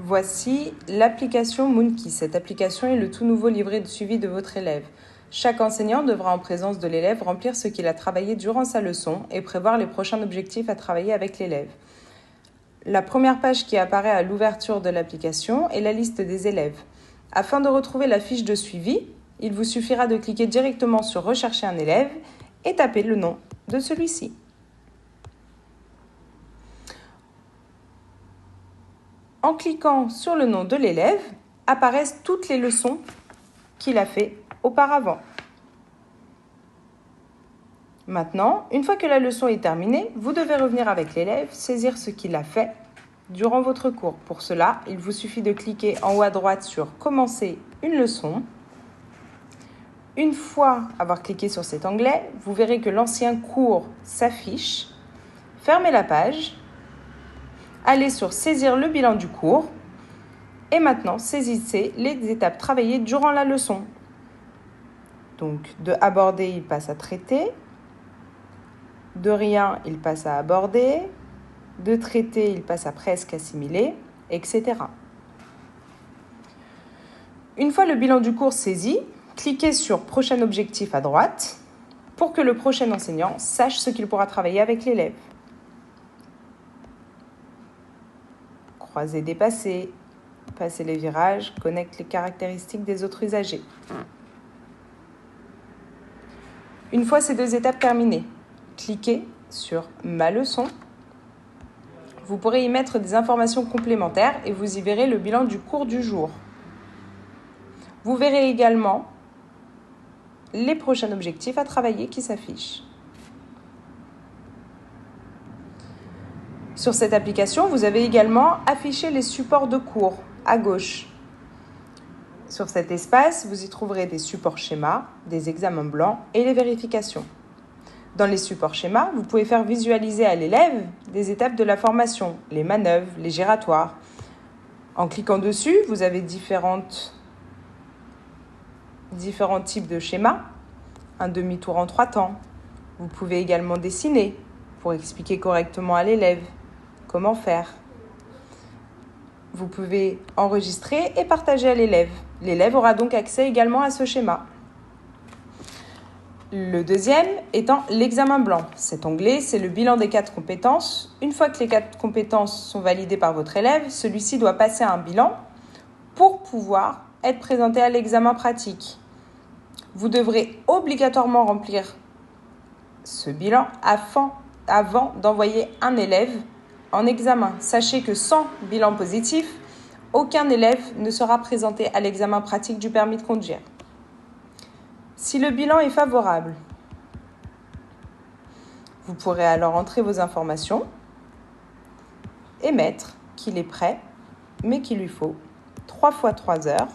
Voici l'application Moonkey. Cette application est le tout nouveau livret de suivi de votre élève. Chaque enseignant devra en présence de l'élève remplir ce qu'il a travaillé durant sa leçon et prévoir les prochains objectifs à travailler avec l'élève. La première page qui apparaît à l'ouverture de l'application est la liste des élèves. Afin de retrouver la fiche de suivi, il vous suffira de cliquer directement sur « Rechercher un élève » et taper le nom de celui-ci. En cliquant sur le nom de l'élève, apparaissent toutes les leçons qu'il a fait auparavant. Maintenant, une fois que la leçon est terminée, vous devez revenir avec l'élève, saisir ce qu'il a fait durant votre cours. Pour cela, il vous suffit de cliquer en haut à droite sur « Commencer une leçon ». Une fois avoir cliqué sur cet onglet, vous verrez que l'ancien cours s'affiche. Fermez la page. Allez sur « Saisir le bilan du cours » et maintenant saisissez les étapes travaillées durant la leçon. Donc de aborder, il passe à traiter. De rien, il passe à aborder. De traiter, il passe à presque assimiler, etc. Une fois le bilan du cours saisi, cliquez sur « Prochain objectif » à droite pour que le prochain enseignant sache ce qu'il pourra travailler avec l'élève. Croiser, dépasser, passer les virages, connecte les caractéristiques des autres usagers. Une fois ces deux étapes terminées, cliquez sur « Ma leçon ». Vous pourrez y mettre des informations complémentaires et vous y verrez le bilan du cours du jour. Vous verrez également les prochains objectifs à travailler qui s'affichent. Sur cette application, vous avez également affiché les supports de cours à gauche. Sur cet espace, vous y trouverez des supports schémas, des examens blancs et les vérifications. Dans les supports schémas, vous pouvez faire visualiser à l'élève des étapes de la formation, les manœuvres, les giratoires. En cliquant dessus, vous avez différents types de schémas, un demi-tour en 3 temps. Vous pouvez également dessiner pour expliquer correctement à l'élève comment faire. Vous pouvez enregistrer et partager à l'élève. L'élève aura donc accès également à ce schéma. Le deuxième étant l'examen blanc. Cet onglet, c'est le bilan des 4 compétences. Une fois que les 4 compétences sont validées par votre élève, celui-ci doit passer à un bilan pour pouvoir être présenté à l'examen pratique. Vous devrez obligatoirement remplir ce bilan avant d'envoyer un élève en examen. Sachez que sans bilan positif, aucun élève ne sera présenté à l'examen pratique du permis de conduire. Si le bilan est favorable, vous pourrez alors entrer vos informations et mettre qu'il est prêt, mais qu'il lui faut 3 fois 3 heures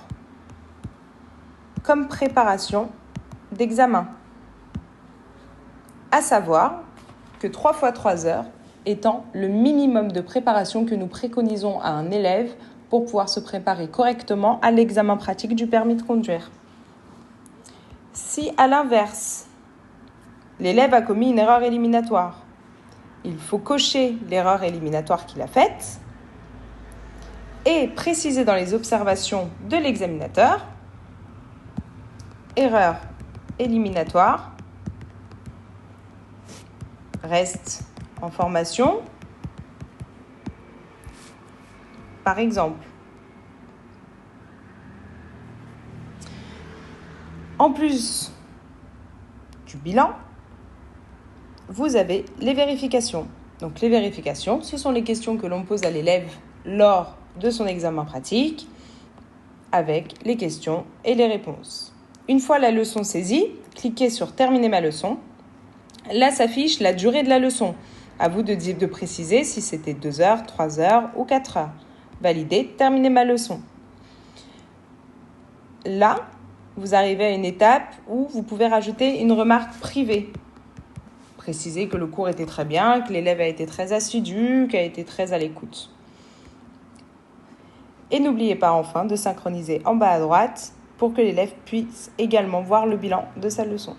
comme préparation d'examen. À savoir que 3 fois 3 heures étant le minimum de préparation que nous préconisons à un élève pour pouvoir se préparer correctement à l'examen pratique du permis de conduire. Si, à l'inverse, l'élève a commis une erreur éliminatoire, il faut cocher l'erreur éliminatoire qu'il a faite et préciser dans les observations de l'examinateur « Erreur éliminatoire » reste en formation, par exemple. En plus du bilan, vous avez les vérifications. Donc les vérifications, ce sont les questions que l'on pose à l'élève lors de son examen pratique, avec les questions et les réponses. Une fois la leçon saisie, cliquez sur « Terminer ma leçon ». Là s'affiche la durée de la leçon. À vous de préciser si c'était 2 heures, 3 heures ou 4 heures. Validez, terminez ma leçon. Là, vous arrivez à une étape où vous pouvez rajouter une remarque privée. Préciser que le cours était très bien, que l'élève a été très assidu, qu'il a été très à l'écoute. Et n'oubliez pas enfin de synchroniser en bas à droite pour que l'élève puisse également voir le bilan de sa leçon.